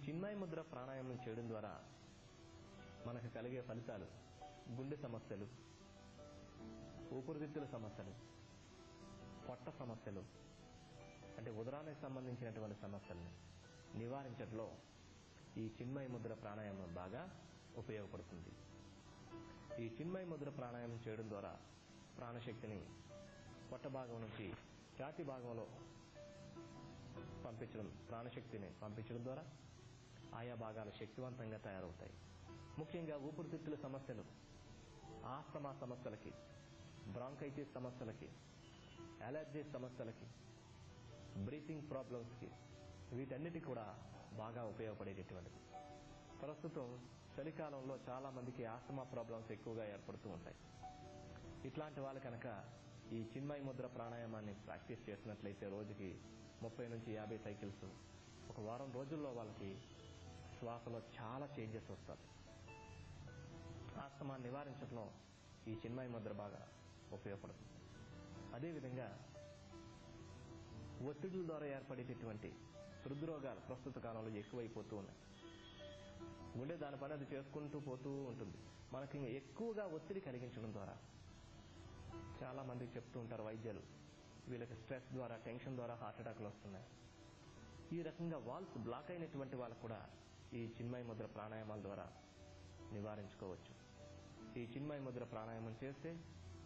చిన్మయ ముద్ర ప్రాణాయామం చేయడం ద్వారా మనకు కలిగే ఫలితాలు గుండె సమస్యలు, ఊపిరితిత్తుల సమస్యలు, పొట్ట సమస్యలు అంటే ఉదరానికి సంబంధించినటువంటి సమస్యలను నివారించడంలో ఈ చిన్మయ ముద్ర ప్రాణాయామం బాగా ఉపయోగపడుతుంది. ఈ చిన్మయ ముద్ర ప్రాణాయామం చేయడం ద్వారా ప్రాణశక్తిని పొట్ట భాగం నుంచి ఛాతీ భాగంలో ప్రాణశక్తిని పంపించడం ద్వారా ఆయా భాగాలు శక్తివంతంగా తయారవుతాయి. ముఖ్యంగా ఊపిరితిత్తుల సమస్యలు, ఆస్తమా సమస్యలకి, బ్రాంకైటిస్ సమస్యలకి, అలర్జీ సమస్యలకి, బ్రీతింగ్ ప్రాబ్లమ్స్కి, వీటన్నిటికీ కూడా బాగా ఉపయోగపడేటటువంటిది. ప్రస్తుతం చలికాలంలో చాలా మందికి ఆస్తమా ప్రాబ్లమ్స్ ఎక్కువగా ఏర్పడుతూ ఉంటాయి. ఇట్లాంటి వాళ్ళు కనుక ఈ చిన్మయ ముద్ర ప్రాణాయామాన్ని ప్రాక్టీస్ చేసినట్లయితే రోజుకి 30 నుంచి 50 సైకిల్స్, ఒక వారం రోజుల్లో వాళ్ళకి శ్వాసలో చాలా చేంజెస్ వస్తాయి. ఆస్తమా నివారించడంలో ఈ చిన్మయ ముద్ర బాగా ఉపయోగపడుతుంది. అదేవిధంగా ఒత్తిడుల ద్వారా ఏర్పడేటటువంటి హృద్రోగాలు ప్రస్తుత కాలంలో ఎక్కువైపోతూ ఉన్నాయి. గుండె దాని పని అది చేసుకుంటూ పోతూ ఉంటుంది. మనకి ఎక్కువగా ఒత్తిడి కలిగించడం ద్వారా చాలా మంది చెప్తూ ఉంటారు వైద్యులు, వీళ్ళకి స్ట్రెస్ ద్వారా, టెన్షన్ ద్వారా హార్ట్ అటాక్లు వస్తున్నాయి. ఈ రకంగా వాల్స్ బ్లాక్ అయినటువంటి వాళ్ళకు కూడా ఈ చిన్మయ ముద్ర ప్రాణాయామాల ద్వారా నివారించుకోవచ్చు. ఈ చిన్మయ ముద్ర ప్రాణాయామం చేస్తే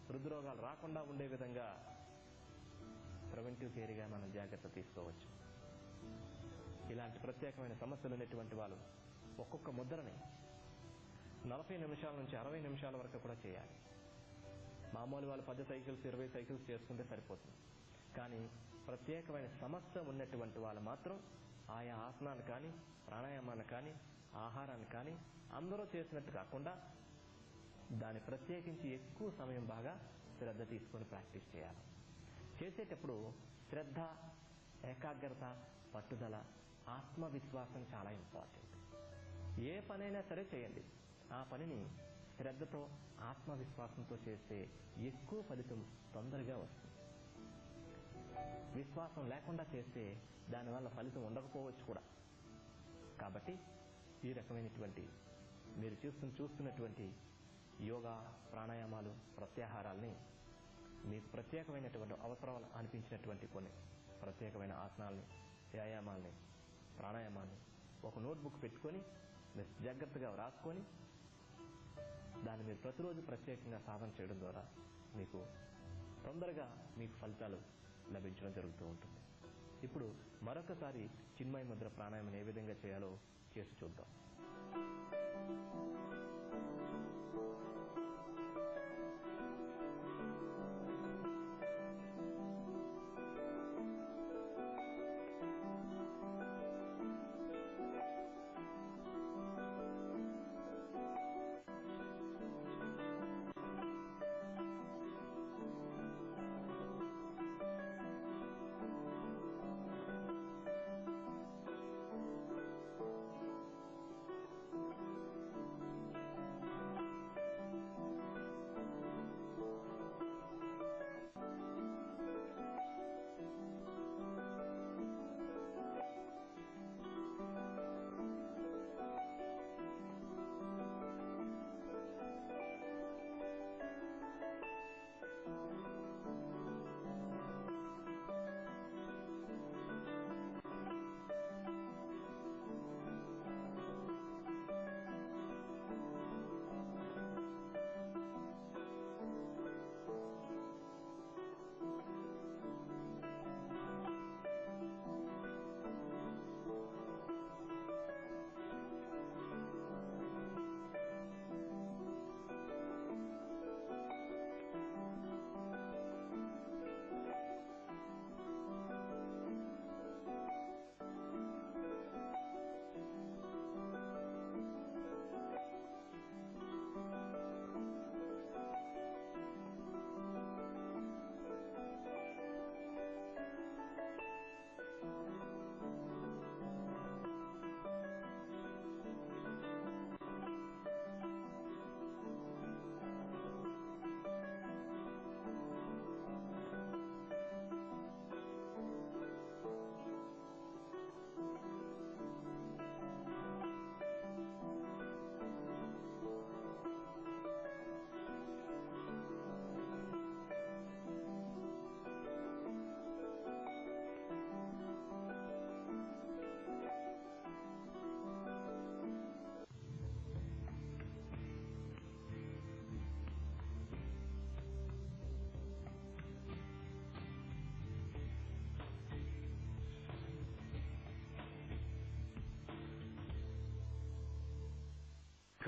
హృద్రోగాలు రాకుండా ఉండే విధంగా ప్రివెంటివ్ కేర్గా మనం జాగ్రత్త తీసుకోవచ్చు. ఇలాంటి ప్రత్యేకమైన సమస్యలు ఉన్నటువంటి వాళ్ళు ఒక్కొక్క ముద్రని 40 నిమిషాల నుంచి 60 నిమిషాల వరకు కూడా చేయాలి. మామూలు వాళ్ళు 10 సైకిల్స్ 20 సైకిల్స్ చేసుకుంటే సరిపోతుంది. కానీ ప్రత్యేకమైన సమస్య ఉన్నటువంటి వాళ్ళు మాత్రం ఆయా ఆసనాలు కానీ, ప్రాణాయామాలు కానీ, ఆహారాన్ని కానీ అందరూ చేసినట్టు కాకుండా దాన్ని ప్రత్యేకించి ఎక్కువ సమయం బాగా శ్రద్ధ తీసుకొని ప్రాక్టీస్ చేయాలి. చేసేటప్పుడు శ్రద్ధ, ఏకాగ్రత, పట్టుదల, ఆత్మవిశ్వాసం చాలా ఇంపార్టెంట్. ఏ పనైనా సరే చేయండి, ఆ పనిని శ్రద్ధతో, ఆత్మవిశ్వాసంతో చేస్తే ఎక్కువ ఫలితం తొందరగా వస్తుంది. విశ్వాసం లేకుండా చేస్తే దానివల్ల ఫలితం ఉండకపోవచ్చు కూడా. కాబట్టి ఈ రకమైనటువంటి మీరు చూస్తున్నటువంటి యోగా, ప్రాణాయామాలు, ప్రత్యాహారాల్ని మీకు ప్రత్యేకమైనటువంటి అవసరాలు అనిపించినటువంటి కొన్ని ప్రత్యేకమైన ఆసనాల్ని, వ్యాయామాల్ని, ప్రాణాయామాల్ని ఒక నోట్బుక్ పెట్టుకొని మీరు జాగ్రత్తగా రాసుకొని దాన్ని మీరు ప్రతిరోజు ప్రత్యేకంగా సాధన చేయడం ద్వారా మీకు తొందరగా మీకు ఫలితాలు లభించడం జరుగుతూ ఉంటుంది. ఇప్పుడు మరొకసారి చిన్మయ ముద్ర ప్రాణాయామం ఏ విధంగా చేయాలో చేసి చూద్దాం.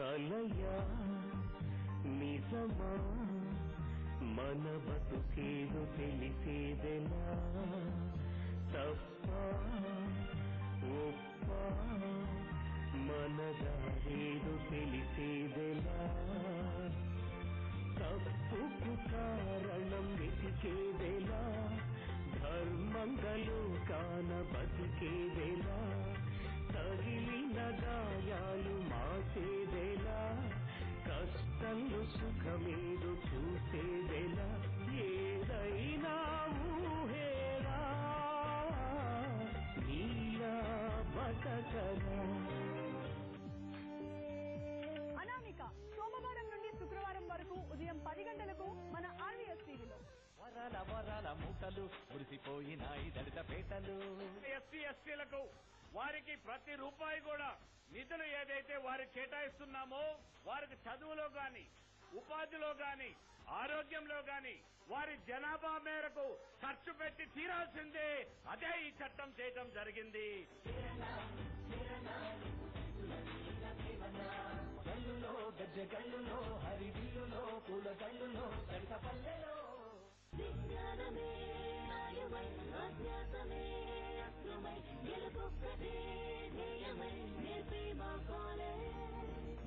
కలయా నిజమా మన బతుకేదో తెలిసేదెలా తప్ప ఒప్ప మన దారేదో తెలిసేదెలా తప్పుకు కారణం వెతికేదెలా ధర్మంగలో కాన బతికేదెలా తగిలిన గాయాలు మాసేదెలా కష్టంలో సుఖమేదో చూసేదెలా ఏదైనా ఊహేరా నీలా బతకరా. అనామిక సోమవారం నుండి శుక్రవారం వరకు ఉదయం 10 గంటలకు మన ఆర్వీఎస్ టీవీలో. వరాల వరాల మూటలు మురిసిపోయినాయి దళిత పేటలు. ఎస్సీ ఎస్టీలకు వారికి ప్రతి రూపాయి కూడా నిధులు ఏదైతే వారికి కేటాయిస్తున్నామో వారికి చదువులో గాని ఉపాధిలో గాని ఆరోగ్యంలో గాని వారి జనాభా మేరకు ఖర్చు పెట్టి తీరాల్సిందే. అదే ఈ చట్టం చేయటం జరిగింది. గల్లులో గజ్జ గల్లులో హరివిల్లులో పూల గల్లులో దళిత పల్లెలో విజ్ఞానమే న్యాయమై అజ్ఞాతమే అస్త్రమై గెలుపొక్కటే ధ్యేయమై నేర్పే మా కాలేజ్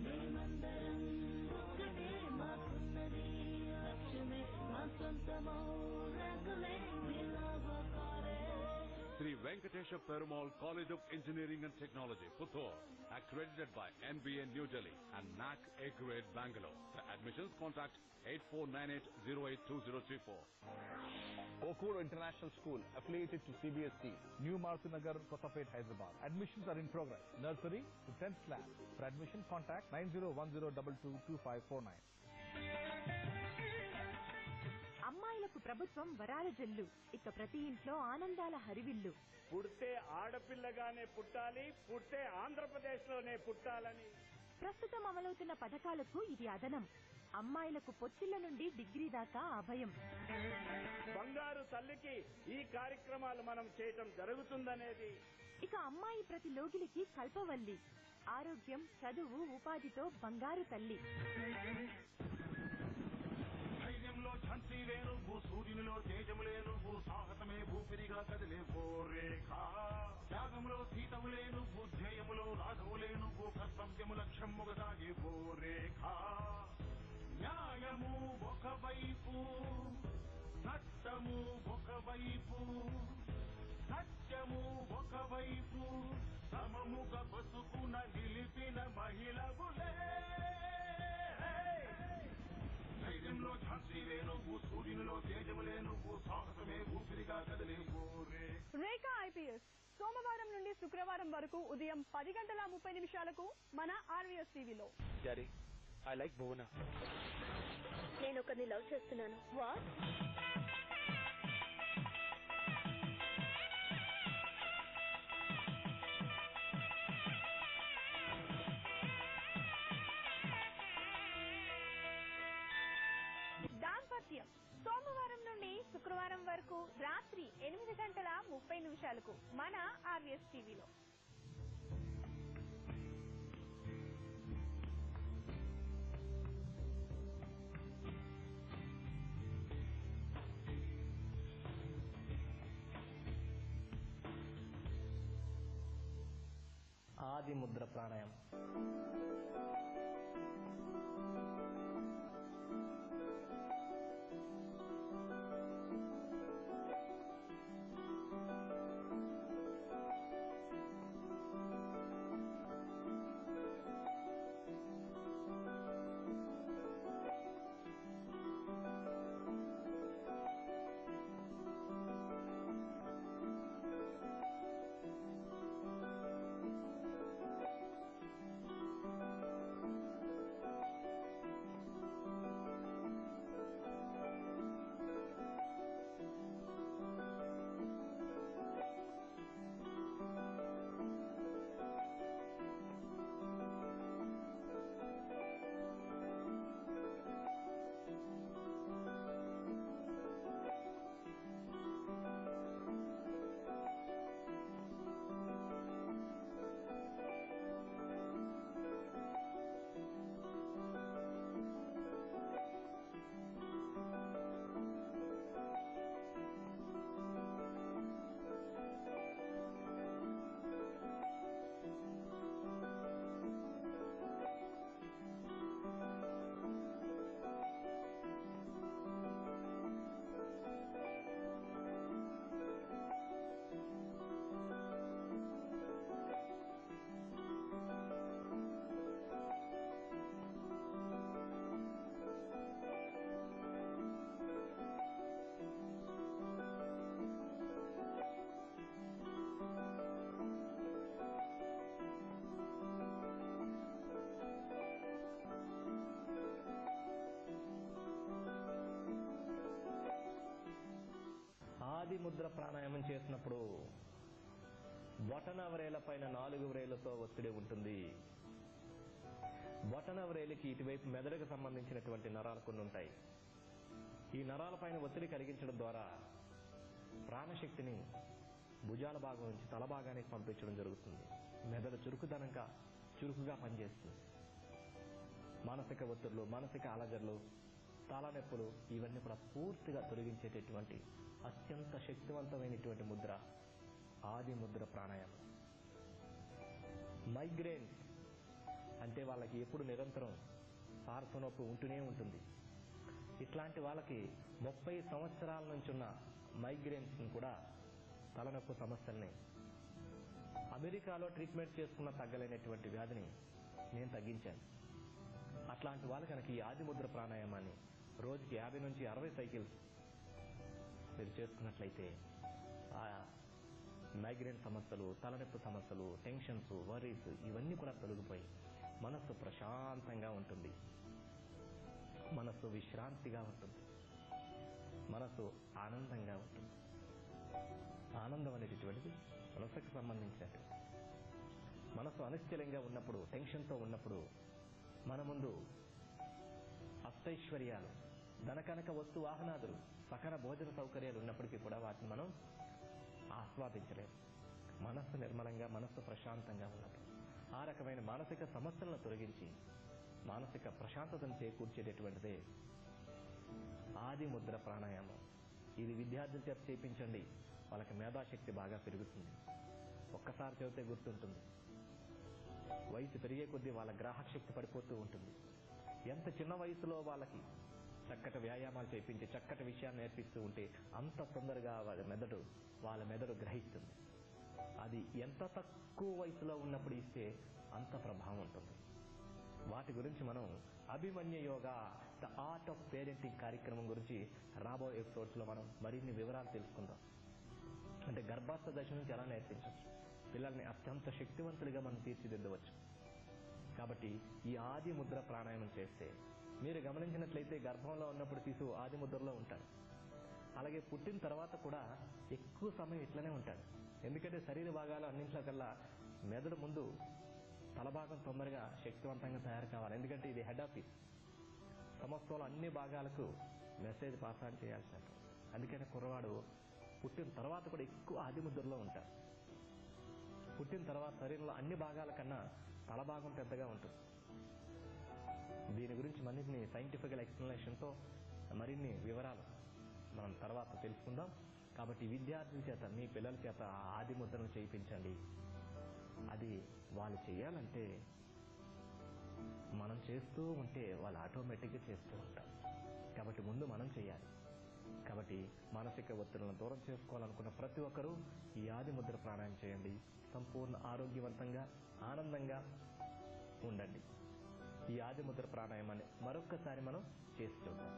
మేమందరం ఒక్కటే మాకున్నది లక్ష్యమే మా సొంతమో రంగులే we love our college. Sri Venkatesha Perumal College of Engineering and Technology, Puttur, accredited by NBA New Delhi and NAC A-Grade Bangalore. For admissions, contact 8498082034. Okur International School, affiliated to CBSE, New Martinagar, Kotapet, Hyderabad. Admissions are in progress. Nursery to 10th class. For admission, contact 9010222549. అమ్మాయిలకు ప్రభుత్వం వరాల జల్లు, ఇక ప్రతి ఇంట్లో ఆనందాల హరివిల్లు. పుడితే ఆడపిల్లగానే పుట్టాలి, పుడితే ఆంధ్రప్రదేశ్ లోనే పుట్టాలని. ప్రస్తుతం అమలవుతున్న పథకాలకు ఇది అదనం. అమ్మాయిలకు పొత్తిళ్ల నుండి డిగ్రీ దాకా అభయం. బంగారు తల్లికి ఈ కార్యక్రమాలు మనం చేయటం జరుగుతుందనేది. ఇక అమ్మాయి ప్రతి లోగిలికి కల్పవల్లి. ఆరోగ్యం, చదువు, ఉపాధితో బంగారు తల్లి. ధైర్యంలో ఝాన్సీ వేణు భూ సూర్యునిలో తేజములే నువ్వు సాహసమే భూపిరిగా కదిలే ఓ రేఖ త్యాగములో సీతములే నువ్వు ధ్యేయములో రాఘవులే నువ్వు కర్తవ్యము లక్ష్యముగా సాగే ఓ రేఖ న్యాయము ఒకవైపు చట్టము ఒకవైపు సత్యము ఒకవైపు సమముగా బతుకున నిలిపిన మహిళవులే ధైర్యంలో ఝాన్సీ నువ్వు సూర్యునిలో తేజములే నువ్వు సాహసమే ఊపిరిగా కదిలే రేఖా ఐపీఎస్ సోమవారం నుండి శుక్రవారం వరకు ఉదయం 10:30 మన ఆర్వీఎస్ టీవీలో. డాడీ, ఐ లైక్ భువన. నేను ఒకరిని లవ్ చేస్తున్నాను. వాట్? దాంపత్యం సోమవారం నుండి శుక్రవారం వరకు రాత్రి 8:30 మన ఆర్వీఎస్ టీవీలో. ఆది ముద్ర ప్రాణాయామం. ముద్ర ప్రాణాయామం చేసినప్పుడు బొటన వ్రేల పైన 4 వ్రేలతో ఒత్తిడి ఉంటుంది. బొటన వ్రేలికి ఇటువైపు మెదడుకు సంబంధించినటువంటి నరాలు కొన్ని ఉంటాయి. ఈ నరాల పైన ఒత్తిడి కలిగించడం ద్వారా ప్రాణశక్తిని భుజాల భాగం నుంచి తల భాగానికి పంపించడం జరుగుతుంది. మెదడు చురుకుగా పనిచేస్తుంది. మానసిక ఒత్తిళ్లు, మానసిక అలజడులు, తలనొప్పులు ఇవన్నీ కూడా పూర్తిగా తొలగించేటటువంటి అత్యంత శక్తివంతమైనటువంటి ముద్ర ఆది ముద్ర ప్రాణాయామం. మైగ్రేన్ అంటే వాళ్ళకి ఎప్పుడు నిరంతరం పార్శ్వ నొప్పి ఉంటూనే ఉంటుంది. ఇట్లాంటి వాళ్ళకి 30 సంవత్సరాల నుంచి ఉన్న మైగ్రేన్స్ కూడా, తలనొప్పి సమస్యల్ని అమెరికాలో ట్రీట్మెంట్ చేసుకున్న తగ్గలేనటువంటి వ్యాధిని నేను తగ్గించాను. అట్లాంటి వాళ్ళు కనుక ఈ ఆది ముద్ర ప్రాణాయామాన్ని రోజుకి 50 నుంచి 60 సైకిల్స్ మీరు చేసుకున్నట్లయితే ఆ మైగ్రేన్ సమస్యలు, తలనొప్పి సమస్యలు, టెన్షన్స్, వరీస్ ఇవన్నీ కూడా తొలగిపోయి మనస్సు ప్రశాంతంగా ఉంటుంది. మనస్సు విశ్రాంతిగా ఉంటుంది. మనస్సు ఆనందంగా ఉంటుంది. ఆనందం అనేటటువంటిది మనస్సుకు సంబంధించినట్టు. మనస్సు అనిశ్చలంగా ఉన్నప్పుడు, టెన్షన్తో ఉన్నప్పుడు మన ముందు అష్టైశ్వర్యాలు, ధనకనక వస్తు వాహనాదులు, సకల భోజన సౌకర్యాలు ఉన్నప్పటికీ కూడా వాటిని మనం ఆస్వాదించలేము. మనస్సు నిర్మలంగా, మనస్సు ప్రశాంతంగా ఉన్నప్పుడు ఆ రకమైన మానసిక సమస్యలను తొలగించి మానసిక ప్రశాంతతను చేకూర్చేటటువంటిదే ఆది ముద్ర ప్రాణాయామం. ఇది విద్యార్థుల చేత చేయించండి. వాళ్ళకి మేధాశక్తి బాగా పెరుగుతుంది. ఒక్కసారి చదివితే గుర్తుంటుంది. వయసు పెరిగే కొద్దీ వాళ్ళ గ్రాహకశక్తి పడిపోతూ ఉంటుంది. ఎంత చిన్న వయసులో వాళ్ళకి చక్కటి వ్యాయామాలు చేయించి చక్కటి విషయాన్ని నేర్పిస్తూ ఉంటే అంత తొందరగా వాళ్ళ మెదడు గ్రహిస్తుంది. అది ఎంత తక్కువ వయసులో ఉన్నప్పుడు ఇస్తే అంత ప్రభావం ఉంటుంది. వాటి గురించి మనం Abhimanya yoga, the art of parenting కార్యక్రమం గురించి రాబోయే ఎపిసోడ్స్ లో మనం మరిన్ని వివరాలు తెలుసుకుందాం. అంటే గర్భాస్థ దశ నుంచి ఎలా నేర్పించవచ్చు, పిల్లల్ని అత్యంత శక్తివంతులుగా మనం తీర్చిదిద్దవచ్చు. కాబట్టి ఈ ఆది ముద్ర ప్రాణాయామం చేస్తే మీరు గమనించినట్లయితే గర్భంలో ఉన్నప్పుడు శిశువు ఆది ముద్రలో ఉంటాడు. అలాగే పుట్టిన తర్వాత కూడా ఎక్కువ సమయం ఇట్లనే ఉంటాడు. ఎందుకంటే శరీర భాగాలు అన్నింట్లో కల్లా మెదడు ముందు తలభాగం తొందరగా శక్తివంతంగా తయారు కావాలి. ఎందుకంటే ఇది హెడ్ ఆఫీస్. సంస్థలో అన్ని భాగాలకు మెసేజ్ పాస్ ఆన్ చేయాల్సినట్టు. అందుకని కుర్రవాడు పుట్టిన తర్వాత కూడా ఎక్కువ ఆది ముద్రలో ఉంటాడు. పుట్టిన తర్వాత శరీరంలో అన్ని భాగాల కన్నా తలభాగం పెద్దగా ఉంటుంది. దీని గురించి మరిన్ని సైంటిఫికల్ ఎక్స్ప్లెనేషన్తో మరిన్ని వివరాలు మనం తర్వాత తెలుసుకుందాం. కాబట్టి విద్యార్థుల చేత, మీ పిల్లల చేత ఆది ముద్రను చేయించండి. అది వాళ్ళు చేయాలంటే మనం చేస్తూ ఉంటే వాళ్ళు ఆటోమేటిక్గా చేస్తూ ఉంటారు. కాబట్టి ముందు మనం చేయాలి. కాబట్టి మానసిక ఒత్తిడులను దూరం చేసుకోవాలనుకున్న ప్రతి ఒక్కరూ ఈ ఆది ముద్ర ప్రాణాయామం చేయండి. సంపూర్ణ ఆరోగ్యవంతంగా, ఆనందంగా ఉండండి. ఈ ఆది ముద్ర ప్రాణాయామాన్ని మరొక్కసారి మనం చేసి చూద్దాం.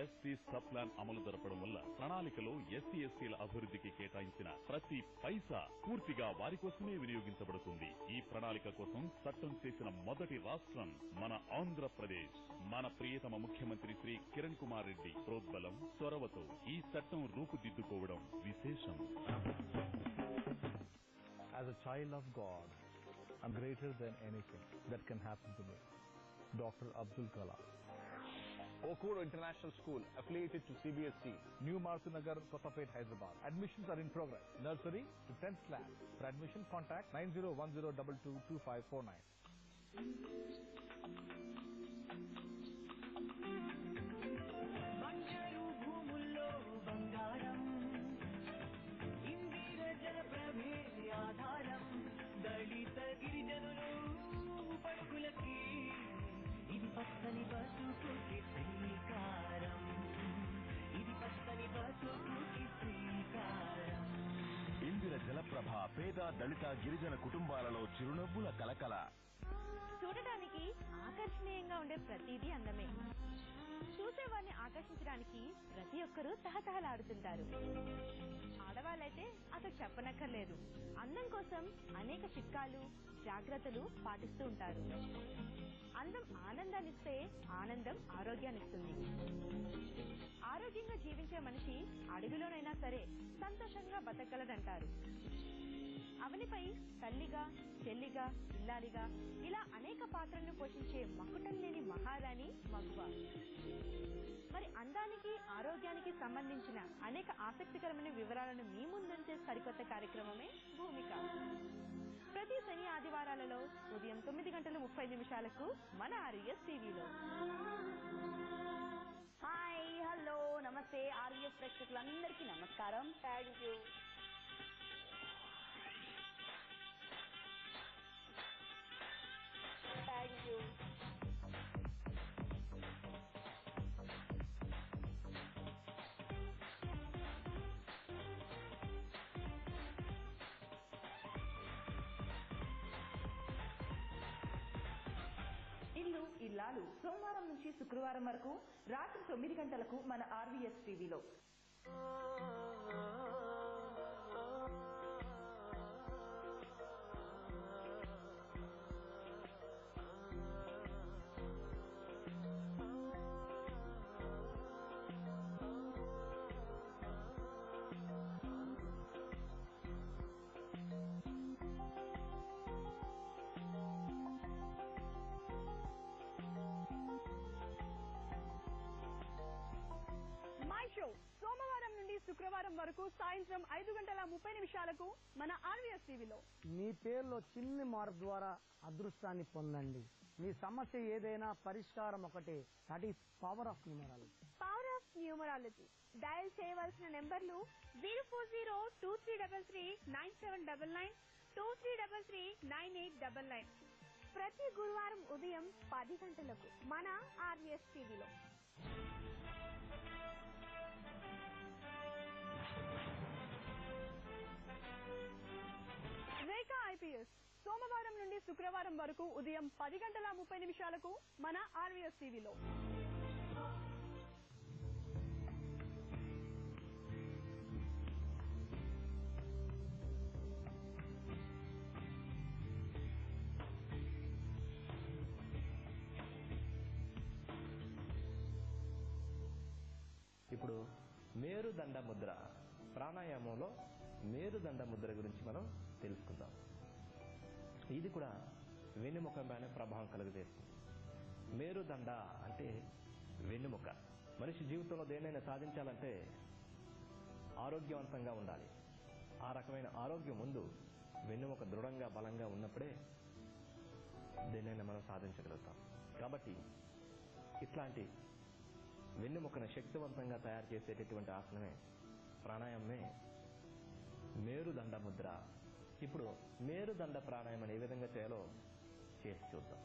ఎస్సీ సబ్ ప్లాన్ అమలు జరపడం వల్ల ప్రణాళికలో ఎస్సీ ఎస్టీల అభివృద్ధికి కేటాయించిన ప్రతి పైసా పూర్తిగా వారి కోసమే వినియోగించబడుతుంది. ఈ ప్రణాళిక కోసం చట్టం చేసిన మొదటి రాష్ట్రం మన ఆంధ్రప్రదేశ్. మన ప్రియతమ ముఖ్యమంత్రి శ్రీ కిరణ్ కుమార్ రెడ్డి ప్రోద్బలం, చొరవతో ఈ చట్టం రూపుదిద్దుకోవడం విశేషం. As a child of God, I'm greater than anything that can happen to me. Dr. Abdul Kalam. Okuru International School, affiliated to CBSE, New Martinagar, Kotapet, Hyderabad. Admissions are in progress. Nursery to 10th class. For admission, contact 9010222549. దళిత గిరిజనులు పడుకులకి ఇది పచ్చని బతుకుకి శ్రీకారం, ఇది పచ్చని బతుకుకి శ్రీకారం. ఇందిర జలప్రభ పేద దళిత గిరిజన కుటుంబాలలో చిరునవ్వుల కలకల. చూడటానికి ఆకర్షణీయంగా ఉండే ప్రతిదీ అందమే. చూసేవారిని ఆకర్షించడానికి ప్రతి ఒక్కరూ తహతహలాడుతుంటారు. ఆడవాళ్ళైతే అసలు చెప్పనక్కర్లేదు. అందం కోసం అనేక చిట్కాలు, జాగ్రత్తలు పాటిస్తూ ఉంటారు. అందం ఆనందాన్నిస్తే ఆనందం ఆరోగ్యాన్నిస్తుంది. ఆరోగ్యంగా జీవించే మనిషి అడవిలోనైనా సరే సంతోషంగా బతకగలడంటారు. అవనిపై తల్లిగా, చెల్లిగా, ఇల్లాలిగా ఇలా అనేక పాత్రలను పోషించే మకుటం లేని మహారాణి మగువ. మరి అందానికి, ఆరోగ్యానికి సంబంధించిన అనేక ఆసక్తికరమైన వివరాలను మీ ముందుంచే సరికొత్త కార్యక్రమమే భూమిక. ప్రతి శని ఆదివారాలలో ఉదయం 9:30 మన RVS టీవీలో. హాయ్, హలో, నమస్తే RVS ప్రేక్షకులందరికీ నమస్కారం. Thank you. ఇల్లు ఇల్లాలు సోమవారం నుంచి శుక్రవారం వరకు రాత్రి 9 గంటలకు మన RVS టీవీలో. సోమవారం నుండి శుక్రవారం వరకు సాయంత్రం 5:30 మన RVS టీవీలో. మీ పేరులో చిన్ని మార్పు ద్వారా అదృష్టాన్ని పొందండి. మీ సమస్య ఏదైనా పరిష్కారం ఒకటే. That is power of numerology. Power of numerology. Dial చేయవలసిన నెంబర్లు 04023339799, 23339899. ప్రతి గురువారం ఉదయం 10 గంటలకు మన RVS టీవీలో. రేఖా IPS సోమవారం నుండి శుక్రవారం వరకు ఉదయం 10:30 మన RVS టీవీలో. ఇప్పుడు మేరుదండ ముద్ర, ప్రాణాయామంలో మేరుదండ ముద్ర గురించి మనం తెలుసుకుందాం. ఇది కూడా వెన్నెముక పైన ప్రభావం కలుగజేస్తుంది. మేరుదండ అంటే వెన్నెముక. మనిషి జీవితంలో దేనైనా సాధించాలంటే ఆరోగ్యవంతంగా ఉండాలి. ఆ రకమైన ఆరోగ్యం ముందు వెన్నెముక దృఢంగా, బలంగా ఉన్నప్పుడే దేనైనా మనం సాధించగలుగుతాం. కాబట్టి ఇట్లాంటి వెన్నెముకను శక్తివంతంగా తయారు చేసేటటువంటి ఆసనమే, ప్రాణాయామమే మేరుదండ ముద్ర. ఇప్పుడు మేరుదండ ప్రాణాయామం ఏ విధంగా చేయాలో చేసి చూద్దాం.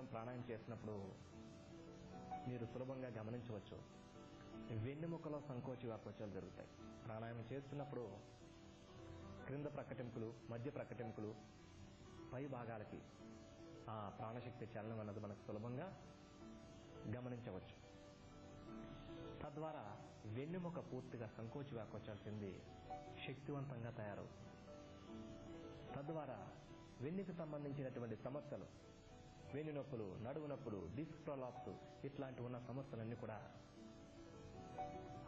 నిరంతరం ప్రాణాయామం చేసినప్పుడు మీరు సులభంగా గమనించవచ్చు, వెన్నెముకలో సంకోచి వ్యాకోచాలు జరుగుతాయి. ప్రాణాయామం చేస్తున్నప్పుడు క్రింద ప్రకటింపులు, మధ్య ప్రకటింపులు, పై భాగాలకి ఆ ప్రాణశక్తి చలనం అన్నది మనకు సులభంగా గమనించవచ్చు. తద్వారా వెన్నెముక పూర్తిగా సంకోచి వ్యాకోచాలు చెంది శక్తివంతంగా తయారవుతుంది. తద్వారా వెన్నుకు సంబంధించినటువంటి సమస్యలు, వెన్ను నొప్పులు, నడువు నొప్పులు, డిస్క్ ప్రొలాప్స్ ఇట్లాంటి ఉన్న సమస్యలన్నీ కూడా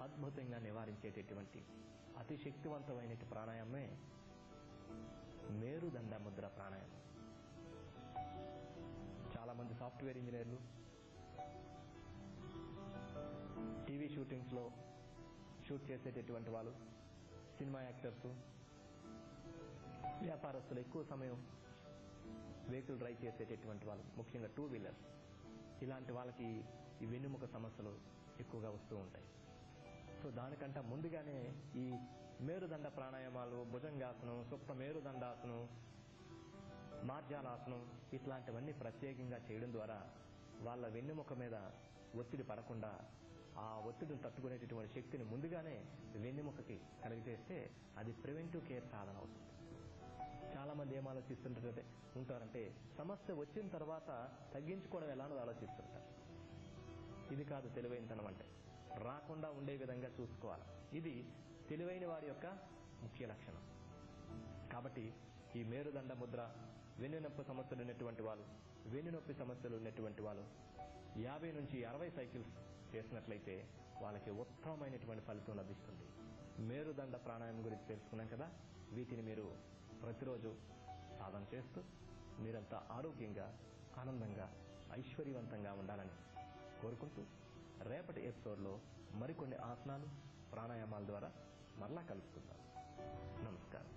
అద్భుతంగా నివారించేటటువంటి అతి శక్తివంతమైన ప్రాణాయామమే మేరుదండ ముద్ర ప్రాణాయామం. చాలా మంది సాఫ్ట్వేర్ ఇంజనీర్లు, టీవీ షూటింగ్స్ లో షూట్ చేసేటటువంటి వాళ్ళు, సినిమా యాక్టర్స్, వ్యాపారస్తులు, ఎక్కువ సమయం వెహికల్ డ్రైవ్ చేసేటటువంటి వాళ్ళు, ముఖ్యంగా 2 వీలర్స్, ఇలాంటి వాళ్ళకి ఈ వెన్నుముక సమస్యలు ఎక్కువగా వస్తూ ఉంటాయి. సో దానికంటే ముందుగానే ఈ మేరుదండ ప్రాణాయామాలు, భుజంగాసనం, సుప్త మేరుదండాసనం, మార్జాలాసనం ఇట్లాంటివన్నీ ప్రత్యేకంగా చేయడం ద్వారా వాళ్ళ వెన్నెముక మీద ఒత్తిడి పడకుండా ఆ ఒత్తిడిని తట్టుకునేటటువంటి శక్తిని ముందుగానే వెన్నెముకకి కలిగజేస్తే అది ప్రివెంటివ్ కేర్ సాధన అవుతుంది. చాలా మంది ఏం ఆలోచిస్తుంటారంటే సమస్య వచ్చిన తర్వాత తగ్గించుకోవడం ఎలా అని ఆలోచిస్తుంటారు. ఇది కాదు తెలివైనతనం అంటే. రాకుండా ఉండే విధంగా చూసుకోవాలి. ఇది తెలివైన వారి యొక్క ముఖ్య లక్షణం. కాబట్టి ఈ మేరుదండ ముద్ర, వెన్నునొప్పి సమస్యలు ఉన్నటువంటి వాళ్ళు, వెన్నునొప్పి సమస్యలు ఉన్నటువంటి వాళ్ళు 50 నుంచి 60 సైకిల్స్ చేసినట్లయితే వాళ్ళకి ఉత్తమమైనటువంటి ఫలితం లభిస్తుంది. మేరుదండ ప్రాణాయామం గురించి తెలుసుకున్నాం కదా. వీటిని మీరు ప్రతిరోజు సాధన చేస్తూ మీరంతా ఆరోగ్యంగా, ఆనందంగా, ఐశ్వర్యవంతంగా ఉండాలని కోరుకుంటూ రేపటి ఎపిసోడ్లో మరికొన్ని ఆసనాలు, ప్రాణాయామాల ద్వారా మరలా కలుసుకుందాం. నమస్కారం.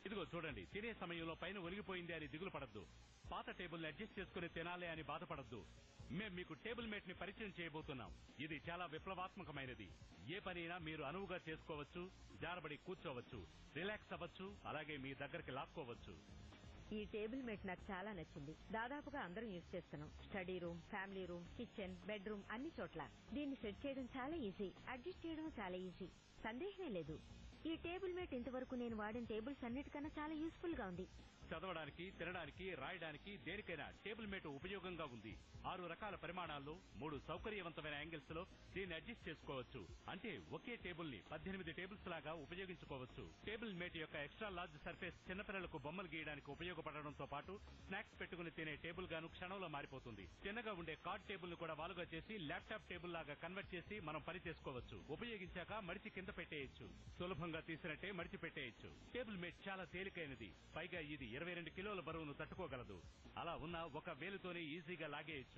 ఇదిగో చూడండి, తినే సమయంలో పైన ఒలిగిపోయింది అని దిగులు పడద్దు. పాత టేబుల్ని అడ్జస్ట్ చేసుకుని తినాలి అని బాధపడద్దు. మేం మీకు టేబుల్ మేట్ ని పరిచయం చేయబోతున్నాం. ఇది చాలా విప్లవాత్మకమైనది. ఏ పనైనా మీరు అనువుగా చేసుకోవచ్చు, జారబడి కూర్చోవచ్చు, రిలాక్స్ అవ్వచ్చు, అలాగే మీ దగ్గరికి లాక్కోవచ్చు. ఈ టేబుల్ మేట్ నాకు చాలా నచ్చింది. దాదాపుగా అందరం యూజ్ చేస్తున్నాం. Study room, family room, kitchen, bedroom అన్ని చోట్ల. దీన్ని సెట్ చేయడం చాలా ఈజీ, అడ్జస్ట్ చేయడం చాలా ఈజీ, సందేహమే లేదు. ఈ టేబుల్ మేట్ ఇంతవరకు నేను వాడిన టేబుల్స్ అన్నిటికన్నా చాలా యూస్ఫుల్ గా ఉంది. చదవడానికి, తినడానికి, రాయడానికి దేనికైనా టేబుల్ మేట్ ఉపయోగంగా ఉంది. 6 రకాల పరిమాణాల్లో 3 సౌకర్యవంతమైన యాంగిల్స్ లో దీన్ని అడ్జస్ట్ చేసుకోవచ్చు. అంటే ఒకే టేబుల్ ని 18 టేబుల్స్ లాగా ఉపయోగించుకోవచ్చు. టేబుల్ మేట్ యొక్క ఎక్స్ట్రా లార్జ్ సర్ఫేస్ చిన్నపిల్లలకు బొమ్మలు గీయడానికి ఉపయోగపడడంతో పాటు స్నాక్స్ పెట్టుకుని తినే టేబుల్ గాను క్షణంలో మారిపోతుంది. చిన్నగా ఉండే కార్డ్ టేబుల్ ను కూడా వాలుగా చేసి ల్యాప్టాప్ టేబుల్ లాగా కన్వర్ట్ చేసి మనం పని చేసుకోవచ్చు. ఉపయోగించాక మడిచి కింద పెట్టేయచ్చు. సులభంగా తీసినట్టే మడిచి పెట్టేయచ్చు. టేబుల్ మేట్ చాలా తేలికైనది. పైగా ఇది 22 కిలోల బరువును తట్టుకోగలదు. అలా ఉన్న ఒక వేలుతోనే ఈజీగా లాగేయచ్చు.